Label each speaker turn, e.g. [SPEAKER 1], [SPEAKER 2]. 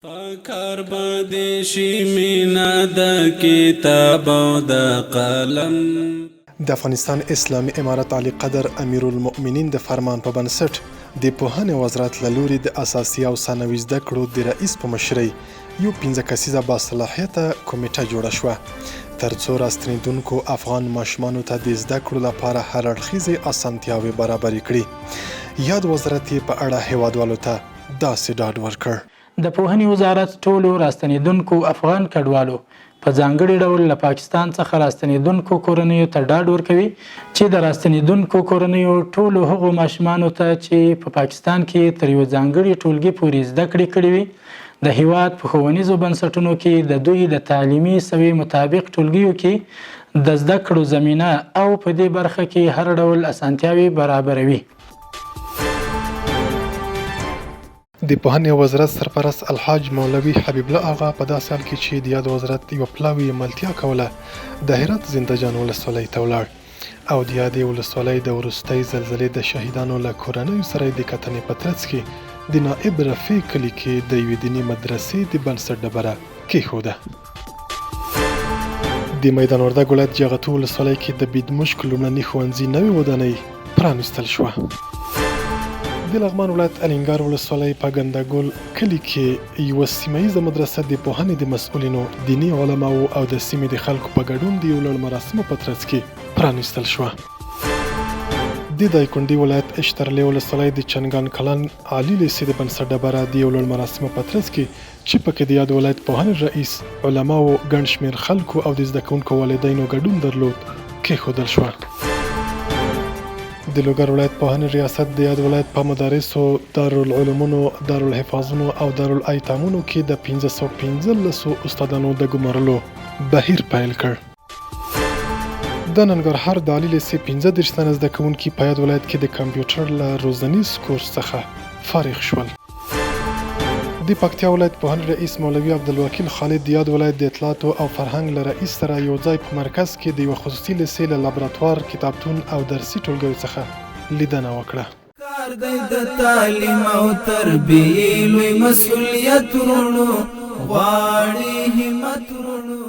[SPEAKER 1] پکار باندې شي مینا د کتاب او د قلم.
[SPEAKER 2] د افغانستان اسلامي امارت عالی قدر امیر المؤمنین د فرمان په بنسټ د پوهنې وزارت له لوري د اساسي او ثانوي زده کړو د رئیس په مشرۍ یو 15 کسیزه باصلاحیته کمیټه جوړه شوه تر څو راستنیدونکو افغان ماشومانو ته د زده کړو لپاره هر اړخیزې اسانتیاوې برابرې کړي. یاد وزارت په اړه هیوادوالو ته داسې ډاډ ورکړ.
[SPEAKER 3] د پوهنې وزارت ټولو راستنیدونکو افغان کډوالو په ځانګړي ډول له پاکستان څخه راستنیدونکو کورنیو ته ډاډ ورکوي چې د راستنیدونکو کورنیو ټولو هغو ماشومانو ته چې په پاکستان کې تر یو ځانګړي ټولګي پورې زده کړې کړې وي د هیواد په ښوونیزو بنسټونو کې د دوی د تعلیمي سویې مطابق ټولګیو کې د زده کړو زمینه او په دې برخه کې هر ډول اسانتیاوې برابروي.
[SPEAKER 2] د پوهنې وزارت سرپرست الحاج مولوي حبیب الله آغا په داسې حال کې چې د یاد وزارت یوه پلاوي ملتیا کوله د هرات زنده جان ولسوالۍ ته ولاړ او د یادې ولسوالۍ د وروستۍ زلزلې د شهیدانو له کورنیو سره د کتنې په ترڅ کې د نائب رفیع کلي کې د یوې دیني مدرسې د بنسټ ډبره کېښوده. د میدان وردګ ولایت جغتو ولسوالۍ کې د بیدمشک لومړني ښوونځي نوې ودانۍ پرانیستل شوه. د لغمان ولایت الینګار ولسوالۍ په ګندګول کلي کې یوه سیمه ییزه مدرسه د پوهنې د مسؤلینو، دیني علماو او د سیمې د خلکو په ګډون د یو لوړ مراسمو په ترڅ کې پرانیستل شوه. د دایکنډي ولایت اشترلې ولسوالۍ د چنګان کلان عالي لیسې د بنسټ ډبره د یو لوړ مراسمو په ترڅ کې چې پکې د یاد ولایت پوهنې رئیس، علماو، ګڼ شمېر خلکو او د زده کوونکو والدینو ګډون درلود کېښودل شوه. د لوګر ولایت پوهنې ریاست د یاد ولایت په مدارسو، دارالعلومونو، دارالحفاظونو او دارالایتامونو کې د 1515 استادانو د ګمارلو بهیر پیل کړ. د ننګرهار د عالي لیسې 15 تنه زده کوونکي په یاد ولایت کې د کمپیوټر له روزنیز کورس څخه فارغ شول. د پکتیا ولایت پوهنې رئیس مولوي عبدالوکیل خالد د یاد ولایت د اطلاعاتو او فرهنګ له رئیس سره یو ځای په مرکز کې د یوه خصوصي لیسې له لابراتوار، کتابتون او درسي ټولګیو څخه لیدنه وکړه.
[SPEAKER 1] کار دی د تعلیم او تربیې لوی مسؤلیت ورونو غواړي همت ورونو.